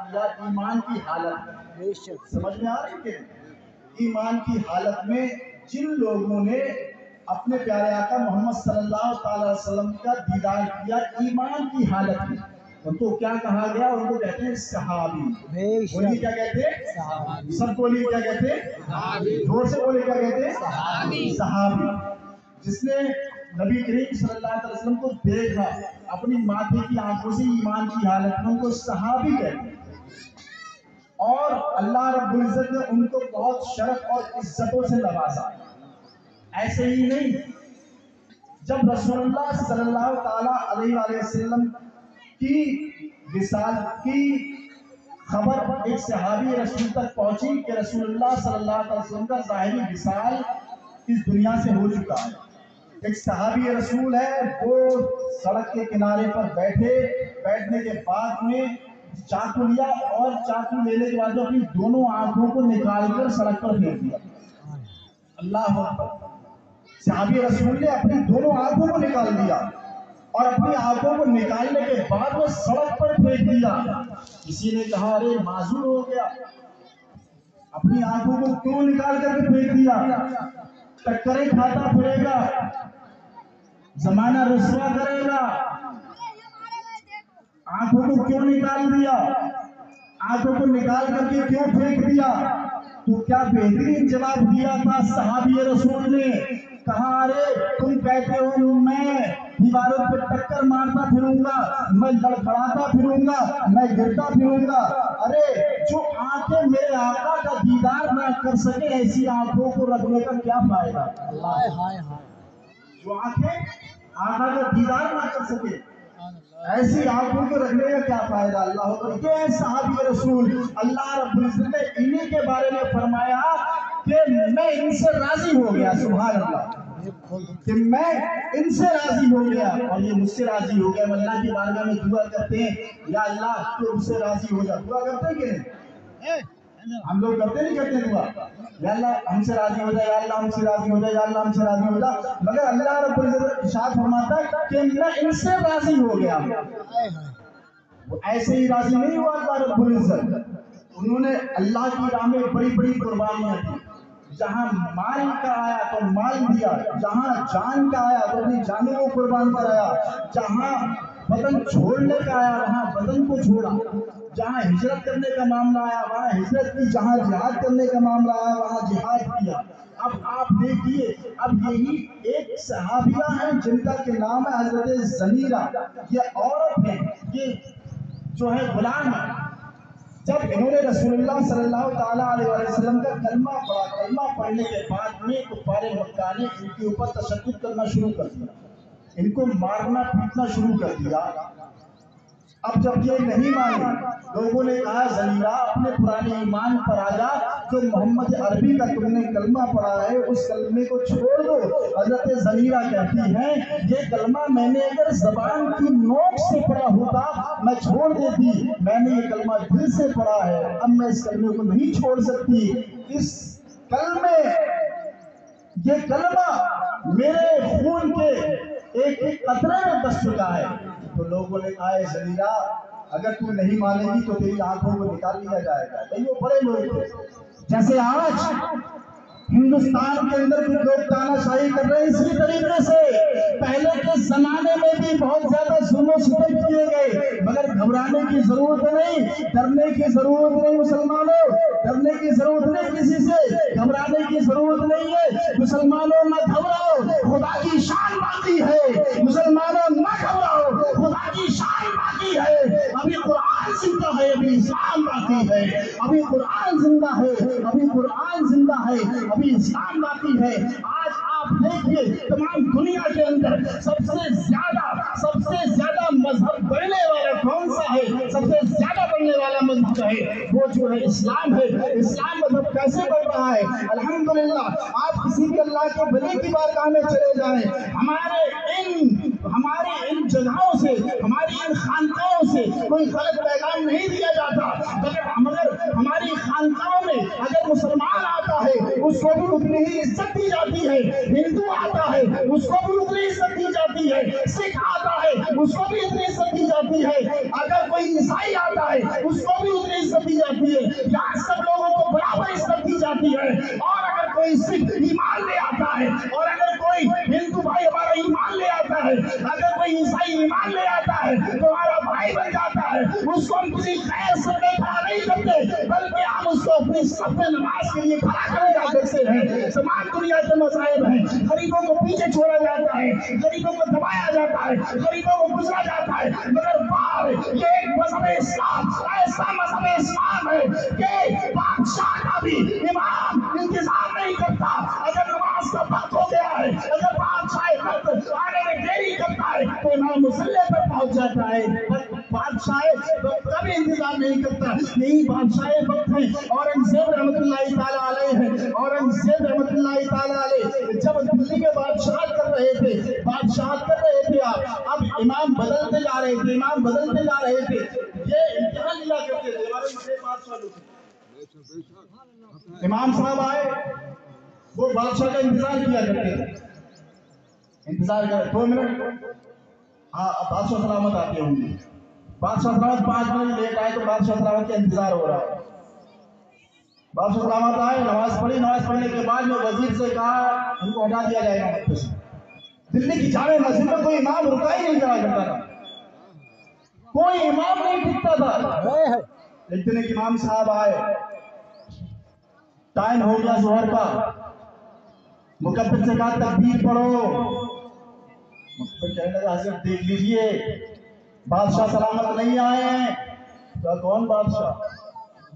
کیا ایمان کی حالت میں. سمجھ میں آ رہی ہے کہ ایمان کی حالت میں جن لوگوں نے اپنے پیارے آقا محمد صلی اللہ تعالی وسلم کا دیدار کیا ایمان کی حالت میں، ان کو کیا کہا گیا؟ ان کو کہتے ہیں صحابی. بولیے کیا کہتے ہیں؟ سب بولیے کیا کہتے ہیں؟ زور سے بولیے کیا کہتے ہیں؟ صحابی. جس نے نبی کریم صلی اللہ علیہ وسلم کو دیکھا اپنی ماتھے کی آنکھوں سے ایمان کی حالت میں، ان کو صحابی کہتے ہیں. اور اللہ رب العزت نے ان کو بہت شرف اور عزتوں سے نوازا. ایسے ہی نہیں، جب رسول اللہ صلی اللہ تعالی علیہ وآلہ وسلم کی وصال کی خبر ایک صحابی رسول تک پہنچی کہ رسول اللہ صلی اللہ علیہ وسلم کا ظاہری وصال اس دنیا سے ہو چکا ہے. ایک صحابی رسول ہے، وہ سڑک کے کنارے پر بیٹھنے کے بعد میں چاقو لیا اور چاقو لینے کے بعد اپنی دونوں آنکھوں کو نکال کر سڑک پر پھینک دیا. اللہ اکبر. صحابی رسول نے اپنی دونوں آنکھوں کو نکال دیا اور اپنی آنکھوں کو نکالنے کے بعد وہ سڑک پر پھینک دیا. کسی نے کہا ارے معذور ہو گیا، اپنی آنکھوں کو کیوں نکال کر کے پھینک دیا؟ ٹکریں کھاتا پھرے گا، زمانہ رسوا کرے گا، آنکھوں کو کیوں نکال دیا؟ آنکھوں کو نکال کر کے کیوں پھینک دیا؟ تو کیا بہترین جواب دیا تھا صحابی رسول نے. کہا ارے تم کہتے ہو میں دیواروں پہ ٹکر مارتا پھروں گا، میں لڑکھڑاتا پھروں گا، میں گرتا پھروں گا. ارے جو آنکھیں میرے آقا کا دیدار نہ کر سکے ایسی آنکھوں کو رکھنے کا کیا فائدہ؟ جو آنکھیں آقا کا دیدار نہ کر سکے ایسی آنکھوں کو رکھنے کا کیا فائدہ؟ اللہ اکبر. یہ صحابی رسول اللہ رب العزت نے انہی کے بارے میں فرمایا کہ میں ان سے راضی ہو گیا. سبحان اللہ، کہ میں ان سے راضی ہو گیا اور یہ مجھ سے راضی ہو گیا. اللہ کی بارگاہ میں دعا کرتے ہیں یا اللہ تو ان سے راضی ہو جا. دعا کرتے ہیں کہ نہیں؟ ہم لوگ کرتے نہیں کرتے دعا یا اللہ ہم سے راضی ہو جائے، یا اللہ ہم سے راضی ہو جائے، یا اللہ ہم سے راضی ہو جائے. مگر اللہ رب العزت ارشاد فرماتا ہے کہ میں ان سے راضی ہو گیا. وہ ایسے ہی راضی نہیں ہوا اللہ رب العزت، انہوں نے اللہ کی راہ میں بڑی بڑی قربانیاں دی. جہاں مال کا آیا تو مال دیا، جہاں جان کا آیا تو اپنی جانوں کو قربان کرایا، جہاں بدن چھوڑنے کا آیا وہاں بدن کو چھوڑا، جہاں ہجرت کرنے کا معاملہ آیا وہاں ہجرت کی، جہاں جہاد کرنے کا معاملہ آیا وہاں جہاد کیا. اب آپ دیکھیے، اب یہی ایک صحابیہ ہیں جن کا کہ نام ہے حضرت زمیرہ. یہ عورت ہے، یہ جو ہے غلام ہے. جب انہوں نے رسول اللہ صلی اللہ تعالیٰ علیہ وسلم کا کلمہ پڑھا، کلمہ پڑھنے کے بعد میں کفار مکہ نے ان کے اوپر تشدد کرنا شروع کر دیا، ان کو مارنا پیٹنا شروع کر دیا. اب جب یہ نہیں مانے، لوگوں نے کہا زمیرہ اپنے پرانے ایمان پر آ جا، جو محمد عربی کا تم نے کلمہ پڑھا ہے اس کلمے کو چھوڑ دو. حضرت زمیرہ کہتی ہیں یہ کلمہ میں نے اگر زبان کی نوک سے پڑھا ہوتا میں چھوڑ دیتی، میں نے یہ کلمہ دل سے پڑھا ہے، اب میں اس کلمے کو نہیں چھوڑ سکتی. اس کلمے یہ کلمہ میرے خون کے ایک ایک قطرے میں بس چکا ہے. تو لوگوں نے کہا اے زمیرہ اگر تو نہیں مانے گی تو تیری آنکھوں کو نکال لیا جائے گا. بھئی وہ بڑے لوگ تھے. جیسے آج ہندوستان کے اندر کچھ لوگ تانا شاہی کر رہے ہیں اسی طریقے سے پہلے کے زمانے میں بھی بہت زیادہ ظلم و ستم کیے گئے، مگر گھبرانے کی ضرورت نہیں، ڈرنے کی ضرورت نہیں. مسلمانوں ڈرنے کی ضرورت نہیں، کسی سے گھبرانے کی ضرورت نہیں ہے. مسلمانوں نہ گھبراؤ، خدا کی شان باقی ہے. مسلمانوں نہ گھبراؤ، خدا کی شان باقی ہے. ابھی قرآن زندہ ہے، ابھی اسلام باقی ہے. ابھی قرآن زندہ ہے، ابھی قرآن زندہ ہے، ابھی اسلام باقی ہے. آج آپ دیکھیے تمام دنیا کے اندر سب سے زیادہ مذہب بڑھنے والا کون سا ہے؟ سب سے زیادہ بڑھنے والا مذہب ہے وہ جو ہے اسلام ہے. اسلام مذہب کیسے بڑھ رہا ہے؟ الحمدللہ. آپ کسی بھی اللہ کے ولی کی بارگاہ میں چلے جائیں، ہمارے ان جگہوں سے، ہماری ان خانقاہوں سے کوئی غلط پیغام نہیں دیا جاتا. مگر ہماری خانقاہوں میں اگر مسلمان آتا ہے اس کو بھی اتنی ہی عزت دی جاتی ہے، ہندو آتا ہے اس کو بھی اتنی عزت دی جاتی ہے، سکھ آتا ہے اس کو بھی اتنی عزت دی جاتی ہے، اگر کوئی عیسائی آتا ہے اس کو بھی اتنی ہم کسی خیر سے میں کھڑا نہیں کرتے، بلکہ ہم اس کو اپنی صف نماز کے لیے کھڑا کرنے کا دیکھتے ہیں۔ تمام دنیا کے مذاہب ہیں، غریبوں کو پیچھے چھوڑا جاتا ہے، غریبوں کو دبایا جاتا ہے، غریبوں کو گزرا جاتا ہے، مگر باہر یہ ایک مذہب اسلام ایسا مذہب اسلام ہے کہ بادشاہ کا بھی امام انتظار نہیں کرتا۔ اگر نماز کا وقت ہو گیا ہے، اگر بادشاہ وقت آنے میں دیری کرتا ہے تو امام مصلی پر پہنچ جاتا ہے۔ بادشاہ وقت کا بھی انتظار نہیں کرتا۔ یہی بادشاہ وقت ہے اورنگزیب رحمۃ اللہ تعالیٰ علیہ ہے۔ اورنگزیب رحمۃ اللہ تعالیٰ علیہ جب دلی کے بادشاہت کر رہے تھے، بادشاہت کر رہے تھے آپ، اب امام بدلتے جا رہے تھے، امام بدلتے جا رہے تھے، یہ امتحان لیا کرتے تھے ہمارے بادشاہ لوگ۔ امام صاحب آئے، وہ بادشاہ کا انتظار کیا کرتے تھے، انتظار کر 2 منٹ، ہاں اب بادشاہ سلامت آتے ہوں گے، بادشاہ سلامت 5 منٹ لیٹ آئے تو بادشاہ سلامت کا انتظار ہو رہا ہے۔ بادشاہ سلامت آئے، نماز پڑھی، نماز پڑھنے کے بعد میں وزیر سے کہا ان کو ہٹا دیا جائے گا۔ دلی کی جامع مسجد میں کوئی امام رکا ہی نہیں کرا کرتا تھا، کوئی امام نہیں ٹکتا تھا۔ ایک دن ایک امام صاحب آئے، ٹائم ہو گیا ظہر کا، مکبر سے کہا تکبیر پڑھو۔ مکبر کہنے لگا حضرت دیکھ لیجئے بادشاہ سلامت نہیں آئے ہیں۔ کہا کون بادشاہ؟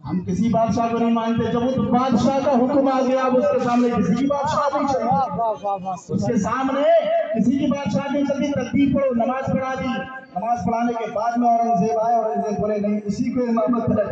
ہم کسی بادشاہ کو نہیں مانتے، جب اس بادشاہ کا حکم آ گیا اب اس کے سامنے کسی کی بادشاہ نہیں چلتی، اس کے سامنے کسی کی بادشاہ نہیں چلتی۔ تکبیر پڑھو، نماز پڑھا دی، نماز پڑھانے کے بعد میں اورنگزیب آئے، اورنگزیب بولے نہیں اسی کو امامت کرے،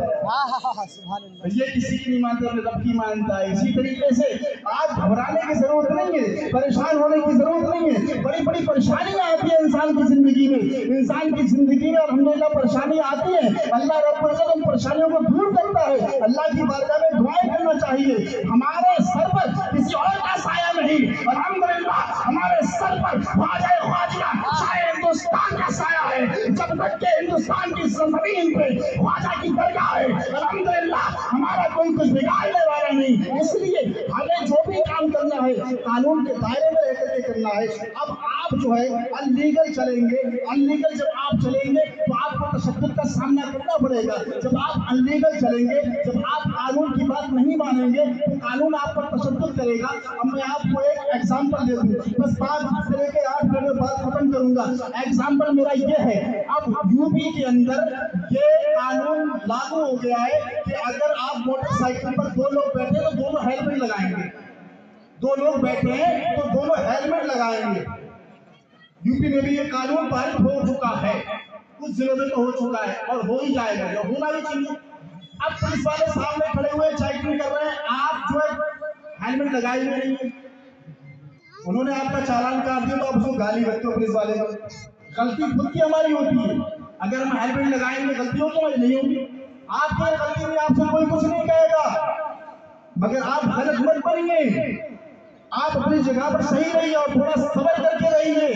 یہ کسی کی نہیں مانتے، اپنے رب کی مانتا ہے۔ اسی طریقے سے آج گھبرانے کی ضرورت نہیں ہے، پریشان ہونے کی ضرورت نہیں ہے۔ بڑی بڑی پریشانیاں آتی ہیں انسان کی زندگی میں، انسان کی زندگی میں الحمدللہ پریشانیاں آتی ہیں، اللہ رب العزت ان پریشانیوں کو دور کرتا ہے۔ اللہ کی بارگاہ میں دعائیں کرنا چاہیے۔ ہمارے سر پر کسی اور کا سایہ نہیں، الحمدللہ ہمارے سر پر خواجہ خواجہ شاہ ہندوستان کا سایہ ہے۔ جب تک کہ ہندوستان کی زمین پہ خواجہ کی درگاہ ہے، الحمدللہ ہمارا کوئی کچھ بگاڑنے والا نہیں۔ اس لیے ہمیں جو بھی کام کرنا ہے قانون کے دائرے میں رہ کر کے کرنا ہے۔ اب آپ جو ہے انلیگل چلیں گے، انلیگل جب آپ چلیں گے تو آپ کو تشدد کا سامنا کرنا پڑے گا۔ جب آپ انلیگل چلیں گے، جب آپ قانون کی بات نہیں مانیں گے تو قانون آپ پر تشدد کرے گا۔ اب میں آپ کو ایک ایگزامپل دے دوں، بس 5 سے لے کے 8 منٹ میں بات ختم کروں گا۔ ایگزامپل میرا یہ ہے، اب یو پی کے اندر یہ قانون لاگو ہو گیا ہے کہ اگر آپ موٹر سائیکل پر 2 لوگ بیٹھے تو دونوں ہیلمٹ لگائیں گے، 2 لوگ بیٹھے ہیں تو دونوں ہیلمٹ لگائیں گے۔ یو پی میں بھی یہ قانون پارت ہو چکا ہے، کچھ ضلعوں میں تو ہو چکا ہے اور ہو ہی جائے گا، جو ہونا بھی چاہیے۔ اب پولیس والے سامنے کھڑے ہوئے چیکنگ کر رہے ہیں، آپ جو ہے ہیلمٹ لگائے ہوئے نہیں ہیں، انہوں نے آپ کا چالان کاٹ دیا تو آپ اس کو گالی بکتے ہو پولیس والے کو۔ غلطی خود کی ہماری ہوتی ہے، اگر ہم ہیلمٹ لگائیں گے غلطی ہو تو نہیں ہوگی، آپ کی غلطی نہیں، آپ سے کوئی کچھ نہیں کہے گا، مگر آپ غلط مت بنیے، آپ اپنی جگہ پر صحیح رہیے اور تھوڑا صبر کر کے رہیے۔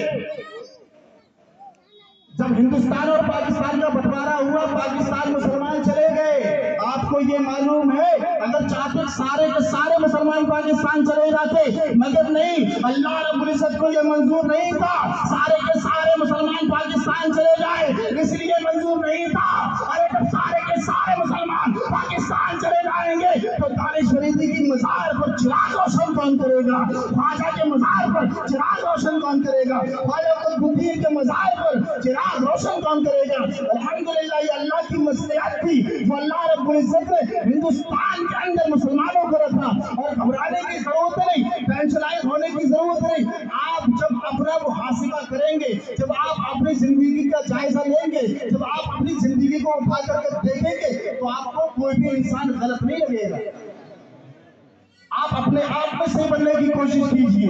جب ہندوستان اور پاکستان کا بٹوارا ہوا، پاکستان مسلمان چلے گئے، آپ کو یہ معلوم ہے اگر چاہتے سارے کے سارے مسلمان پاکستان چلے جاتے، مگر نہیں، اللہ رب العزت کو یہ منظور نہیں تھا سارے کے سارے مسلمان پاکستان چلے جائے، اس لیے منظور نہیں تھا۔ ارے جب سارے کے سارے مسلمان پاکستان چلے جائیں گے تو دانش فریدی کی مزار پر چراغ روشن کون کرے گا؟ خواجہ کے مزار پر چراغ روشن کون کرے گا؟ خواجہ عبدالقدیر کے مزار پر چراغ روشن کام کرے گا۔ الحمدللہ یہ اللہ کی مصلحت تھی جو اللہ رب العزت نے ہندوستان کے اندر مسلمانوں کو رکھا، اور گھبرانے کی ضرورت نہیں، ٹینشنائز ہونے کی ضرورت نہیں۔ آپ جب اپنا محاسبہ کریں گے، جب آپ اپنی زندگی کا جائزہ لیں گے، جب آپ اپنی زندگی کو اٹھا کر کے دیکھیں گے تو آپ کو کوئی بھی انسان غلط نہیں لگے گا۔ آپ اپنے آپ میں سے بننے کی کوشش کیجیے۔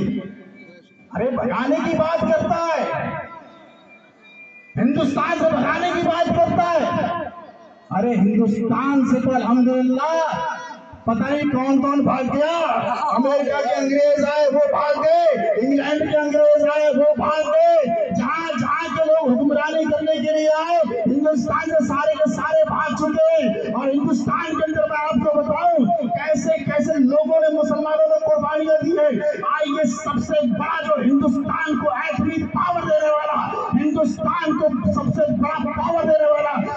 ارے بھگانے کی بات کرتا ہے، ہندوستان سے بھگانے کی بات کرتا ہے، ارے ہندوستان سے تو الحمدللہ پتہ نہیں کون کون بھاگ گیا۔ امریکہ کے انگریز آئے وہ بھاگ گئے، انگلینڈ کے انگریز آئے وہ بھاگ گئے، جہاں جہاں کے لوگ حکمرانی کرنے کے لیے آئے ہندوستان سے سارے کے سارے بھاگ چکے ہیں۔ اور ہندوستان کے اندر میں آپ کو بتاؤں کیسے کیسے لوگوں نے، مسلمانوں نے قربانیاں دی ہیں۔ آئیے سب سے بڑا جو ہندوستان کو ایٹمی پاور دینے والا، ہندوستان کو سب سے بڑا پاور دینے والا